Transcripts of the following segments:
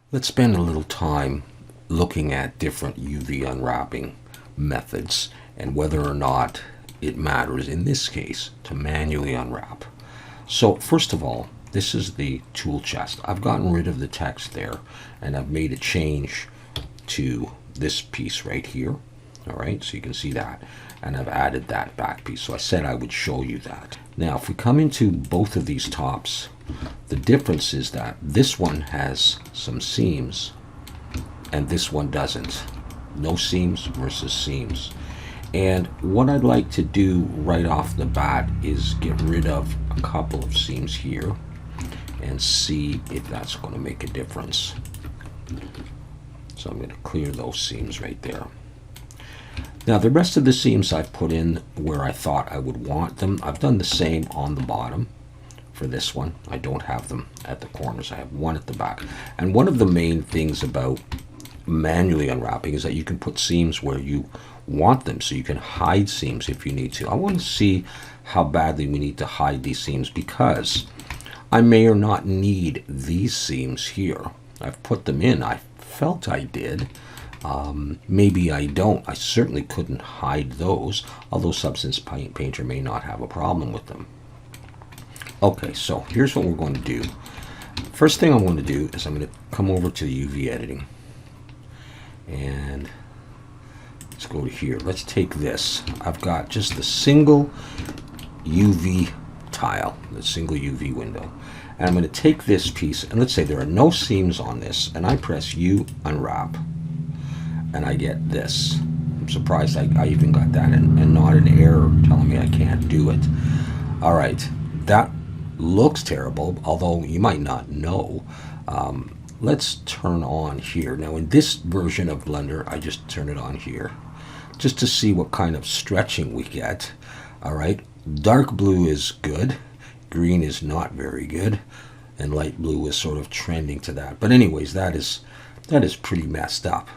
Let's spend a little time looking at different UV unwrapping methods and whether or not it matters in this case to manually unwrap. So first of all, this is the tool chest. I've gotten rid of the text there and I've made a change to this piece right here. All right, so you can see that, and I've added that back piece. So I said I would show you that. Now if we come into both of these tops, the difference is that this one has some seams and this one doesn't. No seams versus seams. And what I'd like to do right off the bat is get rid of a couple of seams here and see if that's going to make a difference. So I'm going to clear those seams right there. Now the rest of the seams I've put in where I thought I would want them. I've done the same on the bottom. For this one, I don't have them at the corners. I have one at the back. And one of the main things about manually unwrapping is that you can put seams where you want them, so you can hide seams if you need to. I want to see how badly we need to hide these seams because I may or not need these seams here. I've put them in. I felt I did. Maybe I don't. I certainly couldn't hide those, although Substance Painter may not have a problem with them. Okay, so here's what we're going to do. First thing I'm going to do is I'm going to come over to the UV editing. And let's go to here. Let's take this. I've got just the single UV tile, the single UV window. And I'm going to take this piece, and let's say there are no seams on this, and I press U unwrap, and I get this. I'm surprised I even got that, and not an error telling me I can't do it. All right, that looks terrible, although you might not know. Let's turn on here. Now in this version of Blender, I just turn it on here just to see what kind of stretching we get. All right, dark blue is good, green is not very good, and light blue is sort of trending to that. But anyways, that is pretty messed up.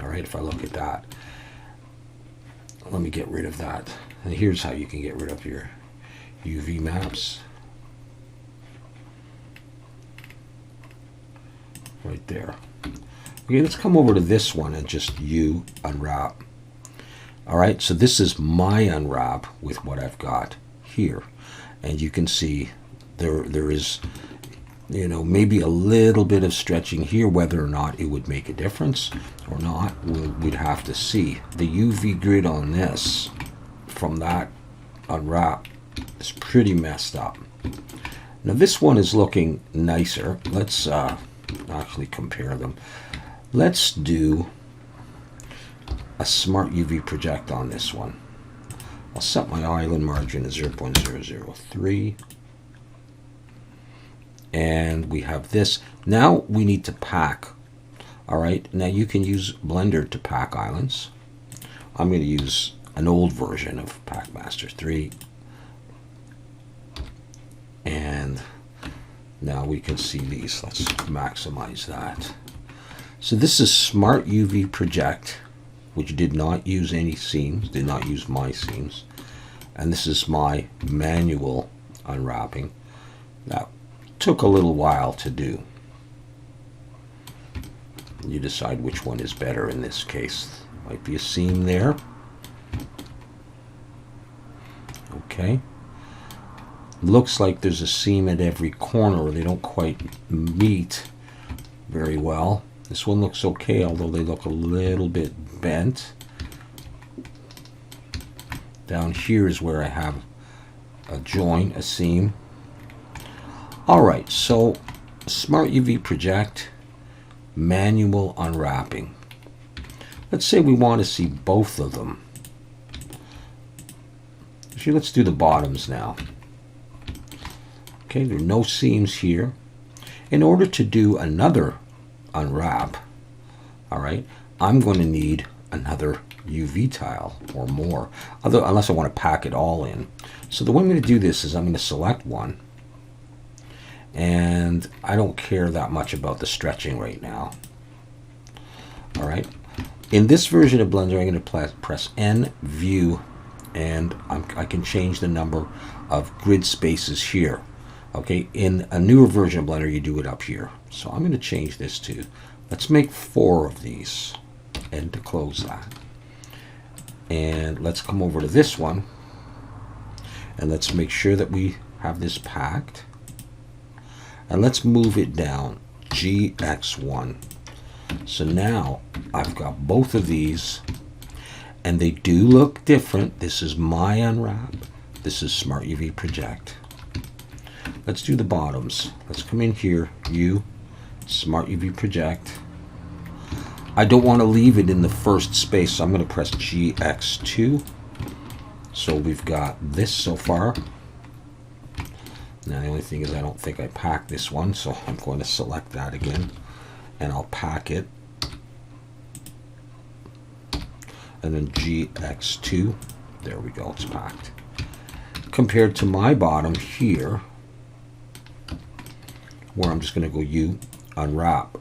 All right, if I look at that, let me get rid of that. And here's how you can get rid of your UV maps. Right there. Okay, let's come over to this one and just U unwrap. All right, so this is my unwrap with what I've got here, and you can see there is, you know, maybe a little bit of stretching here. Whether or not it would make a difference or not, we'd have to see. The UV grid on this from that unwrap is pretty messed up. Now this one is looking nicer. Let's actually compare them. Let's do a smart UV project on this one. I'll set my island margin to 0.003, and we have this. Now we need to pack. All right, now you can use Blender to pack islands. I'm going to use an old version of Packmaster 3, and now we can see these. Let's maximize that. So this is Smart UV Project, which did not use any seams, did not use my seams. And this is my manual unwrapping. That took a little while to do. You decide which one is better in this case. Might be a seam there. Okay. Looks like there's a seam at every corner, or they don't quite meet very well. This one looks okay, although they look a little bit bent. Down here is where I have a joint, a seam. All right, so Smart UV Project, manual unwrapping. Let's say we want to see both of them. Actually, let's do the bottoms now. Okay, there are no seams here. In order to do another unwrap, all right, I'm going to need another UV tile or more, unless I want to pack it all in. So the way I'm going to do this is I'm going to select one, and I don't care that much about the stretching right now. All right, in this version of Blender, I'm going to press N, View, and I can change the number of grid spaces here. Okay, in a newer version of Blender, you do it up here. So I'm going to change this to, let's make 4 of these, and to close that. And let's come over to this one, and let's make sure that we have this packed. And let's move it down, GX1. So now I've got both of these, and they do look different. This is my Unwrap. This is Smart UV Project. Let's do the bottoms. Let's come in here, Smart UV Project. I don't want to leave it in the first space, so I'm going to press GX2. So we've got this so far. Now the only thing is I don't think I packed this one, so I'm going to select that again, and I'll pack it. And then GX2. There we go, it's packed. Compared to my bottom here, where I'm just going to go Unwrap,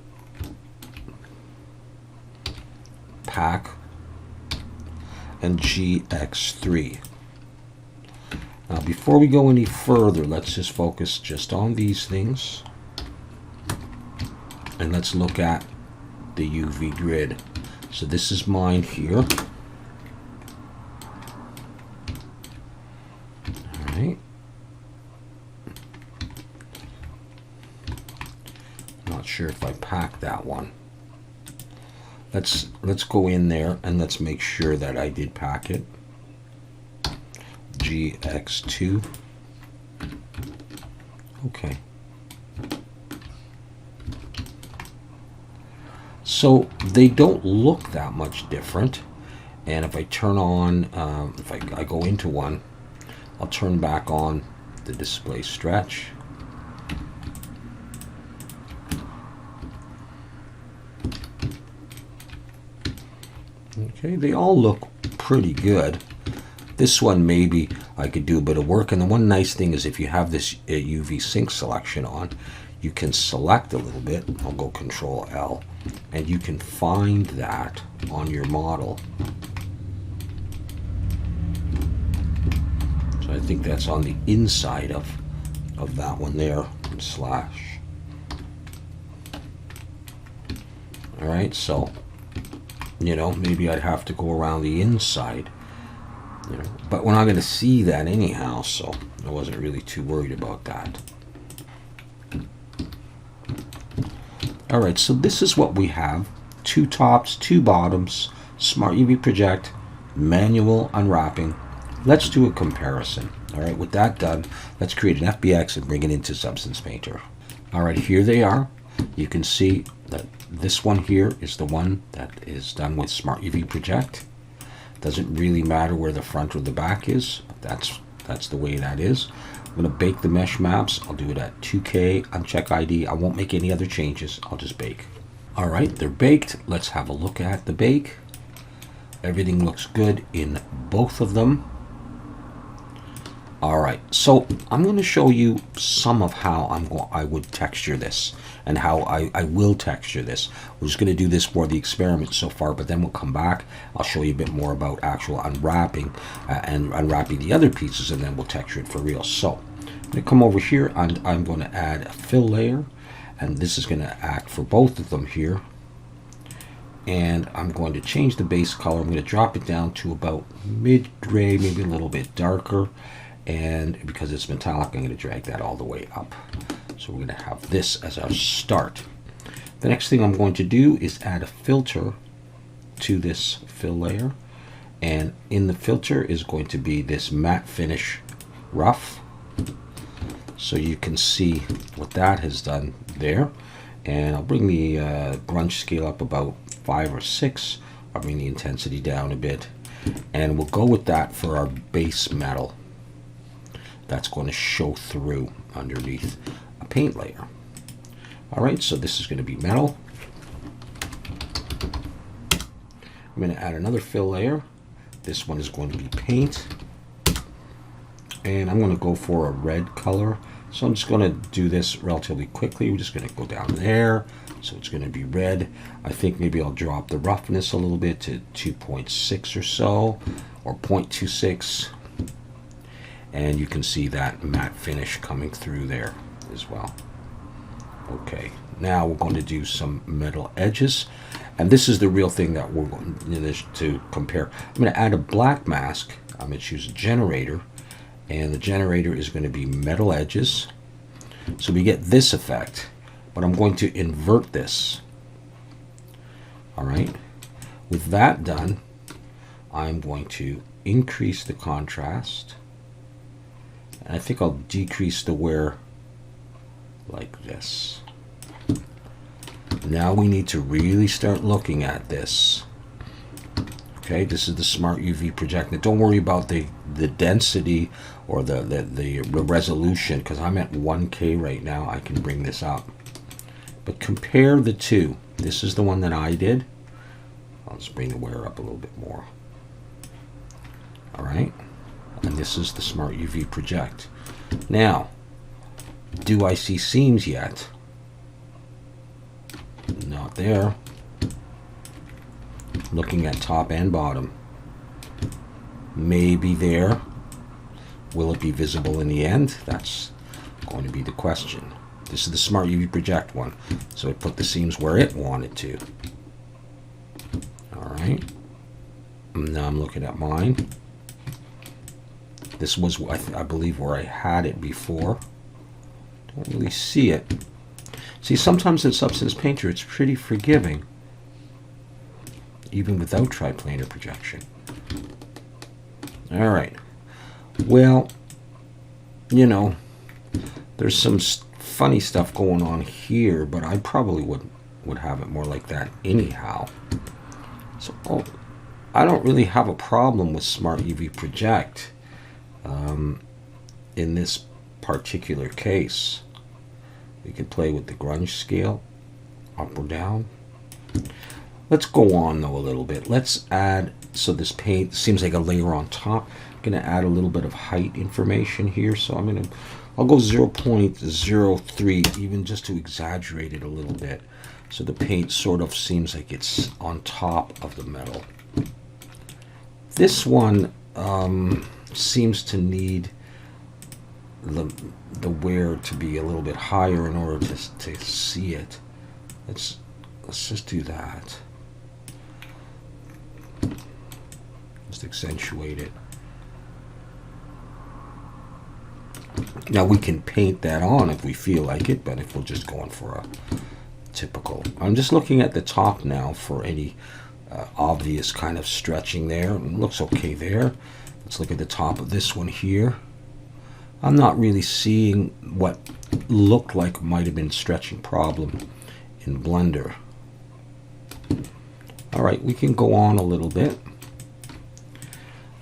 pack, and GX3. Now before we go any further, let's just focus just on these things, and let's look at the UV grid. So this is mine here. All right. Not sure if I packed that one. Let's go in there and let's make sure that I did pack it. GX2. Okay. So they don't look that much different. And if I turn on, if I go into one, I'll turn back on the display stretch. Okay, they all look pretty good. This one maybe I could do a bit of work, and the one nice thing is if you have this UV sync selection on, you can select a little bit. I'll go Control L, and you can find that on your model. So I think that's on the inside of that one there, slash. All right, so maybe I'd have to go around the inside. But we're not going to see that anyhow, so I wasn't really too worried about that. All right, so this is what we have. 2 tops, 2 bottoms, Smart UV Project, manual unwrapping. Let's do a comparison. All right, with that done, let's create an FBX and bring it into Substance Painter. All right, here they are. You can see that this one here is the one that is done with Smart UV Project. Doesn't really matter where the front or the back is. That's the way that is. I'm going to bake the mesh maps. I'll do it at 2K, uncheck ID. I won't make any other changes. I'll just bake. All right, they're baked. Let's have a look at the bake. Everything looks good in both of them. All right, so I'm going to show you some of how I would texture this and how I will texture this. We're just going to do this for the experiment so far, but then we'll come back. I'll show you a bit more about actual unwrapping and unwrapping the other pieces, and then we'll texture it for real. So I'm going to come over here and I'm going to add a fill layer, and this is going to act for both of them here. And I'm going to change the base color. I'm going to drop it down to about mid-gray, maybe a little bit darker. And because it's metallic, I'm going to drag that all the way up. So we're going to have this as our start. The next thing I'm going to do is add a filter to this fill layer. And in the filter is going to be this matte finish rough. So you can see what that has done there. And I'll bring the grunge scale up about 5 or 6. I'll bring the intensity down a bit. And we'll go with that for our base metal. That's going to show through underneath a paint layer. All right, so this is going to be metal. I'm going to add another fill layer. This one is going to be paint. And I'm going to go for a red color. So I'm just going to do this relatively quickly. We're just going to go down there. So it's going to be red. I think maybe I'll drop the roughness a little bit to 2.6 or so, or 0.26. And you can see that matte finish coming through there. as well. Okay, now we're going to do some metal edges, and this is the real thing that we're going to compare. I'm going to add a black mask. I'm going to choose a generator, and the generator is going to be metal edges. So we get this effect, but I'm going to invert this. All right, with that done, I'm going to increase the contrast, and I think I'll decrease the wear like this. Now we need to really start looking at this. Okay, this is the Smart UV projector. Don't worry about the density or the resolution, because I'm at 1K right now. I can bring this up. But compare the two. This is the one that I did. I'll just bring the wear up a little bit more. All right, and this is the Smart UV project. Now, do I see seams yet? Not there. Looking at top and bottom. Maybe there. Will it be visible in the end? That's going to be the question. This is the Smart UV project one. So it put the seams where it wanted to. All right. Now I'm looking at mine. This was, I believe, where I had it before. Don't really see it. See, sometimes in Substance Painter, it's pretty forgiving, even without triplanar projection. All right. Well, you know, there's some funny stuff going on here, but I probably would have it more like that anyhow. So, I don't really have a problem with Smart UV Project in this particular case. We can play with the grunge scale, up or down. Let's go on though a little bit. Let's add, so this paint seems like a layer on top. I'm going to add a little bit of height information here. So I'll go 0.03, even just to exaggerate it a little bit. So the paint sort of seems like it's on top of the metal. This one seems to need the wear to be a little bit higher in order to see it. Let's just do that. Just accentuate it. Now we can paint that on if we feel like it, but if we're just going for a typical. I'm just looking at the top now for any obvious kind of stretching there. It looks okay there. Let's look at the top of this one here. I'm not really seeing what looked like might have been stretching problem in Blender. All right, we can go on a little bit.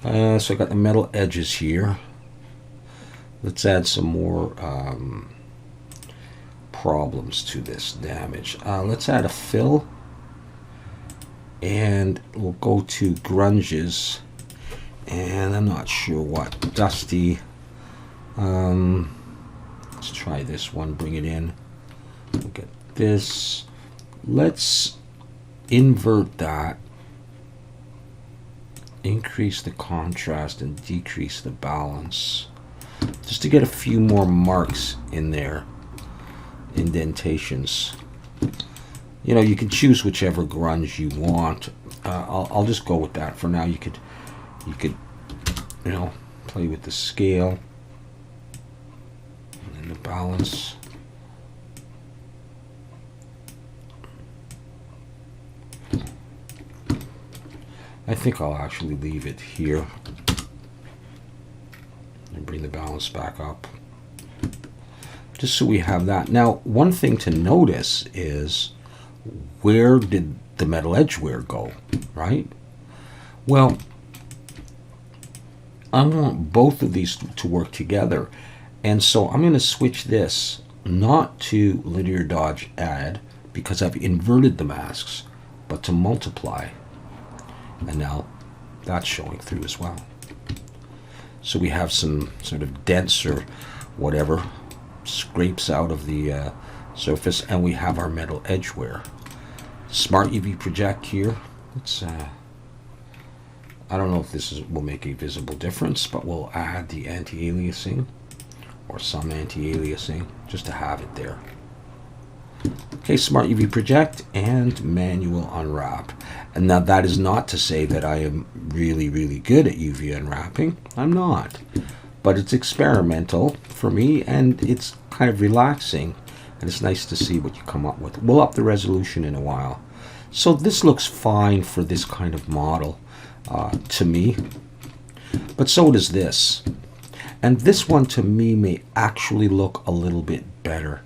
So I got the metal edges here. Let's add some more problems to this damage. Let's add a fill, and we'll go to grunges, and I'm not sure what, dusty. Let's try this one, bring it in. Look at this. Let's invert that, increase the contrast and decrease the balance, just to get a few more marks in there, indentations. You know, you can choose whichever grunge you want. I'll just go with that for now. You could you know, play with the scale and the balance. I think I'll actually leave it here and bring the balance back up, just so we have that. Now, one thing to notice is, where did the metal edge wear go, right? Well, I want both of these to work together, and so I'm going to switch this not to linear dodge add, because I've inverted the masks, but to multiply. And now that's showing through as well. So we have some sort of dents or whatever scrapes out of the surface, and we have our metal edge wear. Smart UV project here. Let's I don't know if this will make a visible difference, but we'll add the anti-aliasing, or some anti-aliasing, just to have it there. Okay, Smart UV Project and manual unwrap. And now that is not to say that I am really, really good at UV unwrapping. I'm not. But it's experimental for me, and it's kind of relaxing, and it's nice to see what you come up with. We'll up the resolution in a while. So this looks fine for this kind of model to me, but so does this. And this one to me may actually look a little bit better.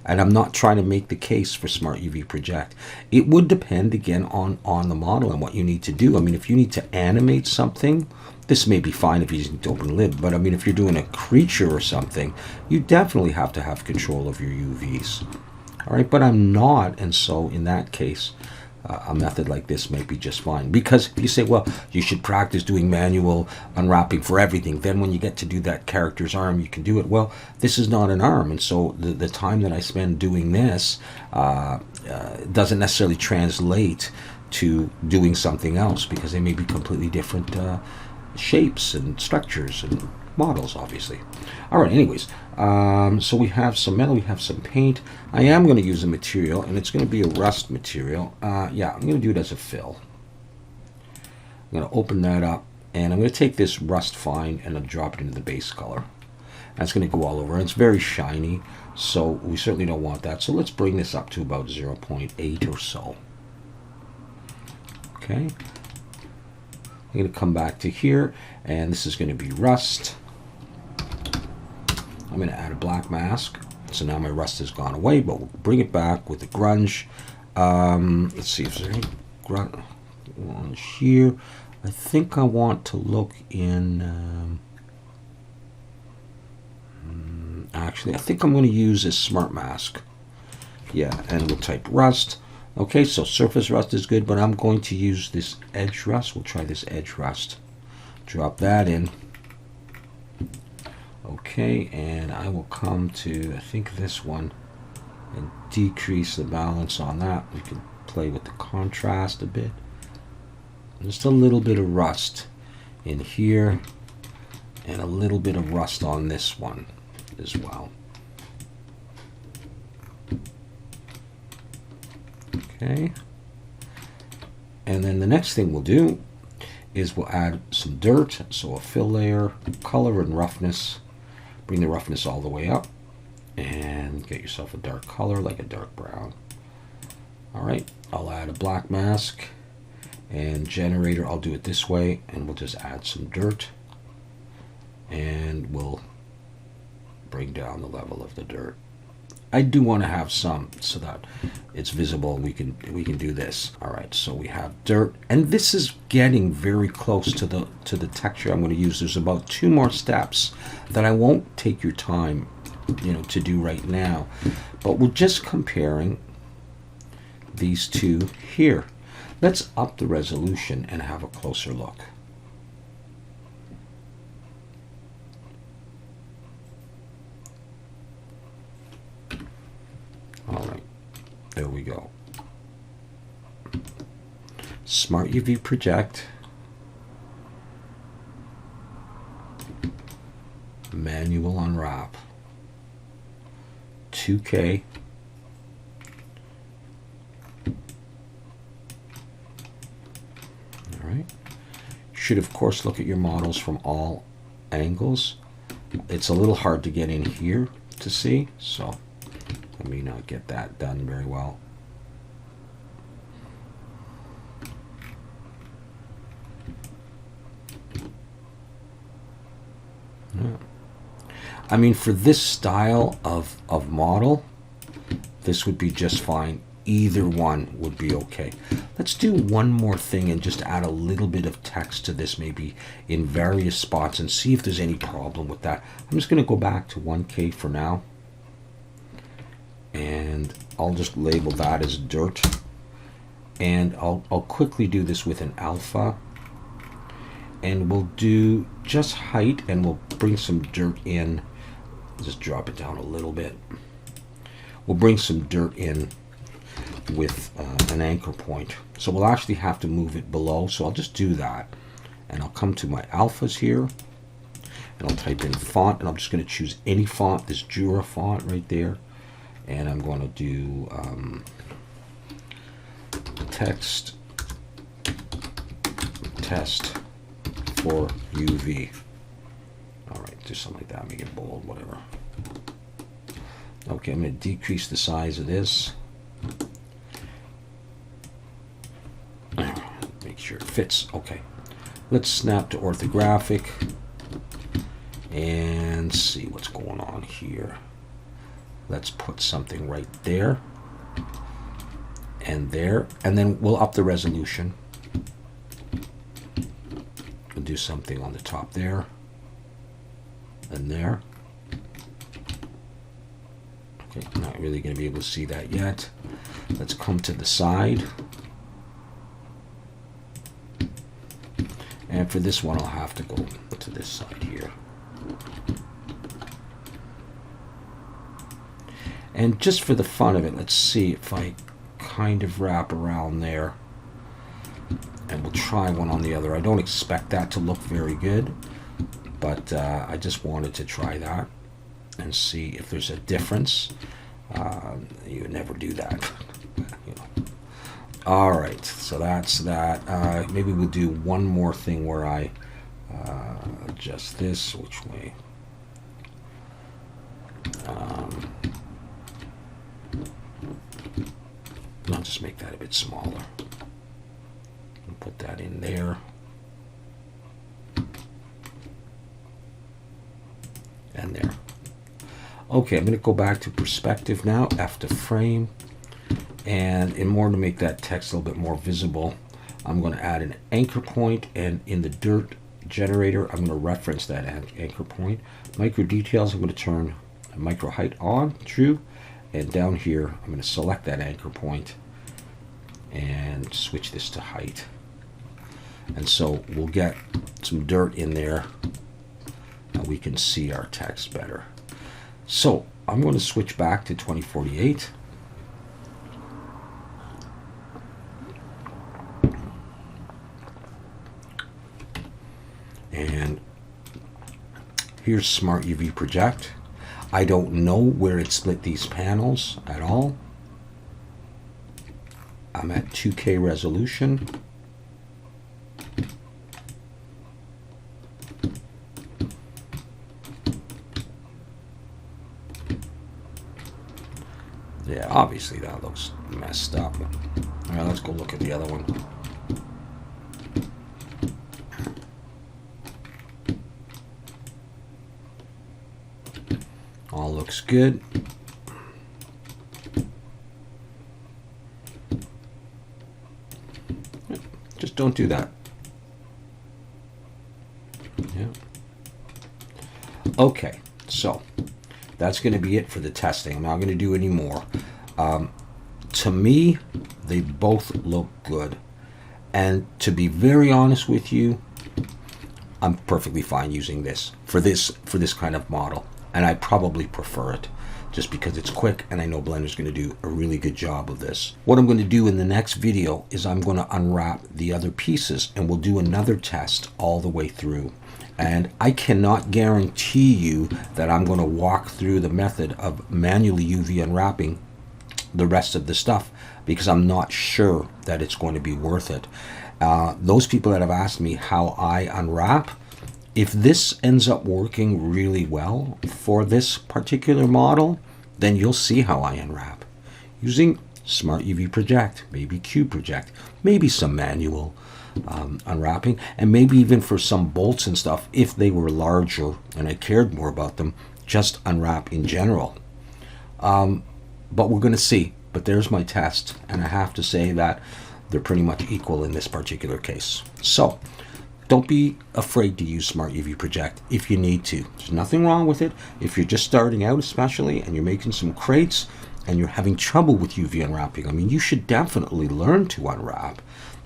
And I'm not trying to make the case for Smart UV Project. It would depend again on the model and what you need to do. I mean, if you need to animate something, this may be fine if you just need to open lid. But I mean, if you're doing a creature or something, you definitely have to have control of your UVs. All right, but I'm not, and so in that case, a method like this may be just fine. Because you say, well, you should practice doing manual unwrapping for everything. Then when you get to do that character's arm, you can do it. Well, this is not an arm, and so the time that I spend doing this doesn't necessarily translate to doing something else, because they may be completely different shapes and structures and models, obviously. All right, anyways, so we have some metal, we have some paint. I am going to use a material, and it's going to be a rust material. Yeah, I'm going to do it as a fill. I'm going to open that up, and I'm going to take this rust fine and I'll drop it into the base color. That's going to go all over, and it's very shiny, so we certainly don't want that. So let's bring this up to about 0.8 or so. Okay. I'm going to come back to here, and this is going to be rust. I'm going to add a black mask. So now my rust has gone away, but we'll bring it back with the grunge. Let's see if there's any grunge here. I think I want to look in... actually, I think I'm going to use this smart mask. Yeah, and we'll type rust. Okay, so surface rust is good, but I'm going to use this edge rust. We'll try this edge rust. Drop that in. Okay, and I will come to, I think, this one and decrease the balance on that. We can play with the contrast a bit. Just a little bit of rust in here, and a little bit of rust on this one as well. Okay, and then the next thing we'll do is we'll add some dirt, so a fill layer, color and roughness. Bring the roughness all the way up and get yourself a dark color, like a dark brown. All right, I'll add a black mask, and generator, I'll do it this way, and we'll just add some dirt, and we'll bring down the level of the dirt. I do want to have some so that it's visible. We can do this. All right, so we have dirt, and this is getting very close to the texture I'm going to use. There's about 2 more steps that I won't take your time, to do right now, but we're just comparing these two here. Let's up the resolution and have a closer look. All right, there we go. Smart UV Project, manual unwrap, 2K. All right. You should, of course, look at your models from all angles. It's a little hard to get in here to see, so I may not get that done very well. Yeah. I mean, for this style of model, this would be just fine. Either one would be okay. Let's do one more thing and just add a little bit of text to this, maybe in various spots, and see if there's any problem with that. I'm just going to go back to 1K for now, and I'll just label that as dirt, and I'll quickly do this with an alpha, and we'll do just height, and we'll bring some dirt in. Just drop it down a little bit. We'll bring some dirt in with an anchor point, so we'll actually have to move it below, so I'll just do that, and I'll come to my alphas here, and I'll type in font, and I'm just going to choose any font, this Jura font right there, and I'm going to do text test for UV. All right, do something like that, make it bold, whatever. Okay, I'm going to decrease the size of this. Make sure it fits. Okay, let's snap to orthographic and see what's going on here. Let's put something right there and there, and then we'll up the resolution. We'll do something on the top there and there. Okay, I'm not really going to be able to see that yet. Let's come to the side. And for this one, I'll have to go to this side here. And just for the fun of it, let's see if I kind of wrap around there. And we'll try one on the other. I don't expect that to look very good, but I just wanted to try that and see if there's a difference. You would never do that. You know. All right, so that's that. Maybe we'll do one more thing where I adjust this. Which way? I'll just make that a bit smaller. And put that in there. And there. Okay, I'm going to go back to perspective now, F to frame. And in order to make that text a little bit more visible, I'm going to add an anchor point, and in the dirt generator, I'm going to reference that anchor point. Micro details, I'm going to turn micro height on, true, and down here, I'm going to select that anchor point and switch this to height. And so we'll get some dirt in there, and we can see our text better. So I'm going to switch back to 2048. And here's Smart UV Project. I don't know where it split these panels at all. I'm at 2K resolution. Yeah, obviously that looks messed up. All right, let's go look at the other one. All looks good. Just don't do that. Yeah. Okay, so that's going to be it for the testing. I'm not going to do any more. To me, they both look good. And to be very honest with you, I'm perfectly fine using this for this kind of model. And I probably prefer it just because it's quick, and I know Blender's going to do a really good job of this. What I'm going to do in the next video is I'm going to unwrap the other pieces, and we'll do another test all the way through. And I cannot guarantee you that I'm going to walk through the method of manually UV unwrapping the rest of the stuff, because I'm not sure that it's going to be worth it. Those people that have asked me how I unwrap, if this ends up working really well for this particular model, then you'll see how I unwrap. Using Smart UV Project, maybe Cube Project, maybe some manual unwrapping, and maybe even for some bolts and stuff, if they were larger and I cared more about them, just unwrap in general. But we're going to see. But there's my test, and I have to say that they're pretty much equal in this particular case. So don't be afraid to use Smart UV Project if you need to. There's nothing wrong with it. If you're just starting out especially, and you're making some crates, and you're having trouble with UV unwrapping, I mean, you should definitely learn to unwrap.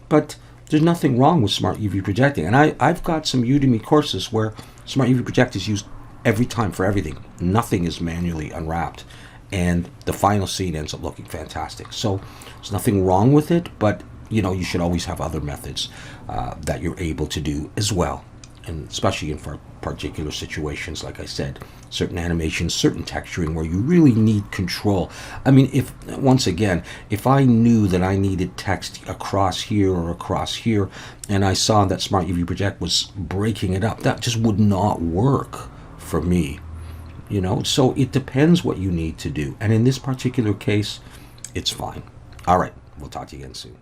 But there's nothing wrong with Smart UV Projecting. And I've got some Udemy courses where Smart UV Project is used every time for everything. Nothing is manually unwrapped. And the final scene ends up looking fantastic. So there's nothing wrong with it, but you know, you should always have other methods that you're able to do as well. and especially in particular situations, like I said, certain animations, certain texturing where you really need control. I mean, if I knew that I needed text across here or across here, and I saw that Smart UV Project was breaking it up, that just would not work for me. So it depends what you need to do. And in this particular case, it's fine. All right, we'll talk to you again soon.